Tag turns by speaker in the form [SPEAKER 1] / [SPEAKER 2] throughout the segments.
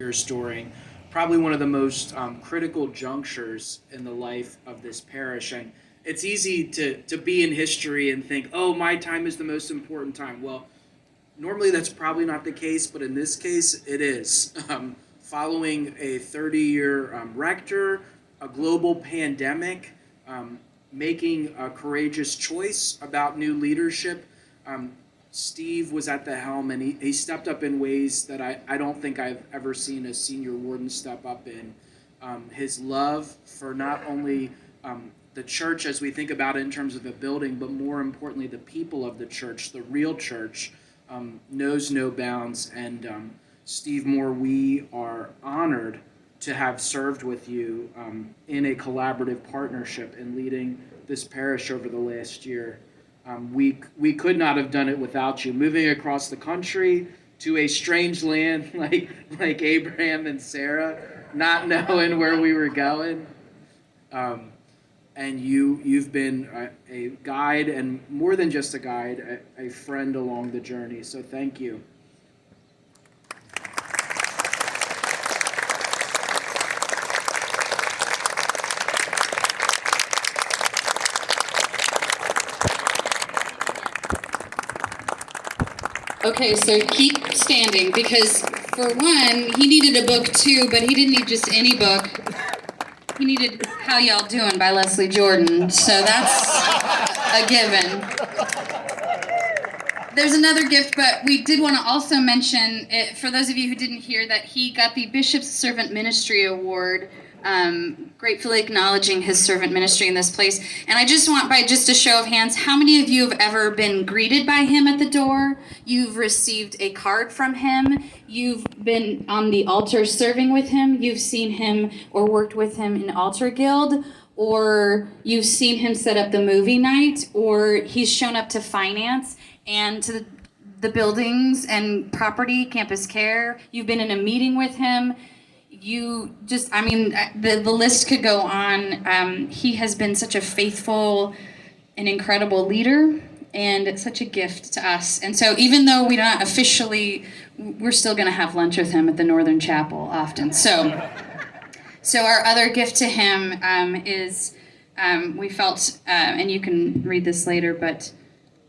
[SPEAKER 1] years during probably one of the most critical junctures in the life of this parish. And it's easy to be in history and think, oh, my time is the most important time. Well, normally that's probably not the case, but in this case, it is. Following a 30-year rector, a global pandemic, um, making a courageous choice about new leadership. Um, Steve was at the helm, and he stepped up in ways that I don't think I've ever seen a senior warden step up in. His love for not only the church as we think about it in terms of a building, but more importantly, the people of the church, the real church, knows no bounds. And Steve Moore, we are honored to have served with you in a collaborative partnership in leading this parish over the last year. We could not have done it without you. Moving across the country to a strange land like Abraham and Sarah, not knowing where we were going, and you've been a guide, and more than just a guide, a friend along the journey. So thank you.
[SPEAKER 2] Okay, so keep standing, because for one, he needed a book too, but he didn't need just any book. He needed How Y'all Doing by Leslie Jordan, so that's a given. There's another gift, but we did want to also mention, for those of you who didn't hear, that he got the Bishop's Servant Ministry Award, gratefully acknowledging his servant ministry in this place. And I just want, by just a show of hands, how many of you have ever been greeted by him at the door? You've received a card from him. You've been on the altar serving with him. You've seen him or worked with him in Altar Guild, or you've seen him set up the movie night, or he's shown up to finance and to the buildings and property, campus care. You've been in a meeting with him. You just, I mean, the list could go on. He has been such a faithful and incredible leader, and it's such a gift to us. And so even though we're not officially, we're still going to have lunch with him at the Northern Chapel often. So our other gift to him is, we felt, and you can read this later, but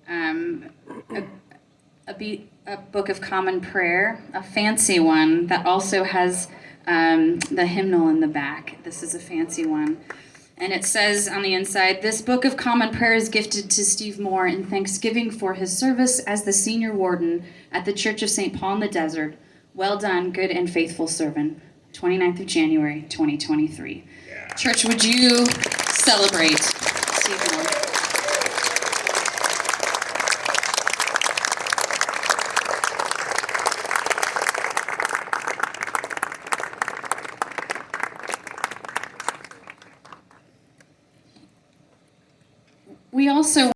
[SPEAKER 2] a book of common prayer, a fancy one that also has the hymnal in the back. This is a fancy one. And it says on the inside, "This book of common prayer is gifted to Steve Moore in thanksgiving for his service as the senior warden at the Church of St. Paul in the Desert. Well done, good and faithful servant. 29th of January, 2023. Yeah. Church, would you celebrate Steve Moore? We also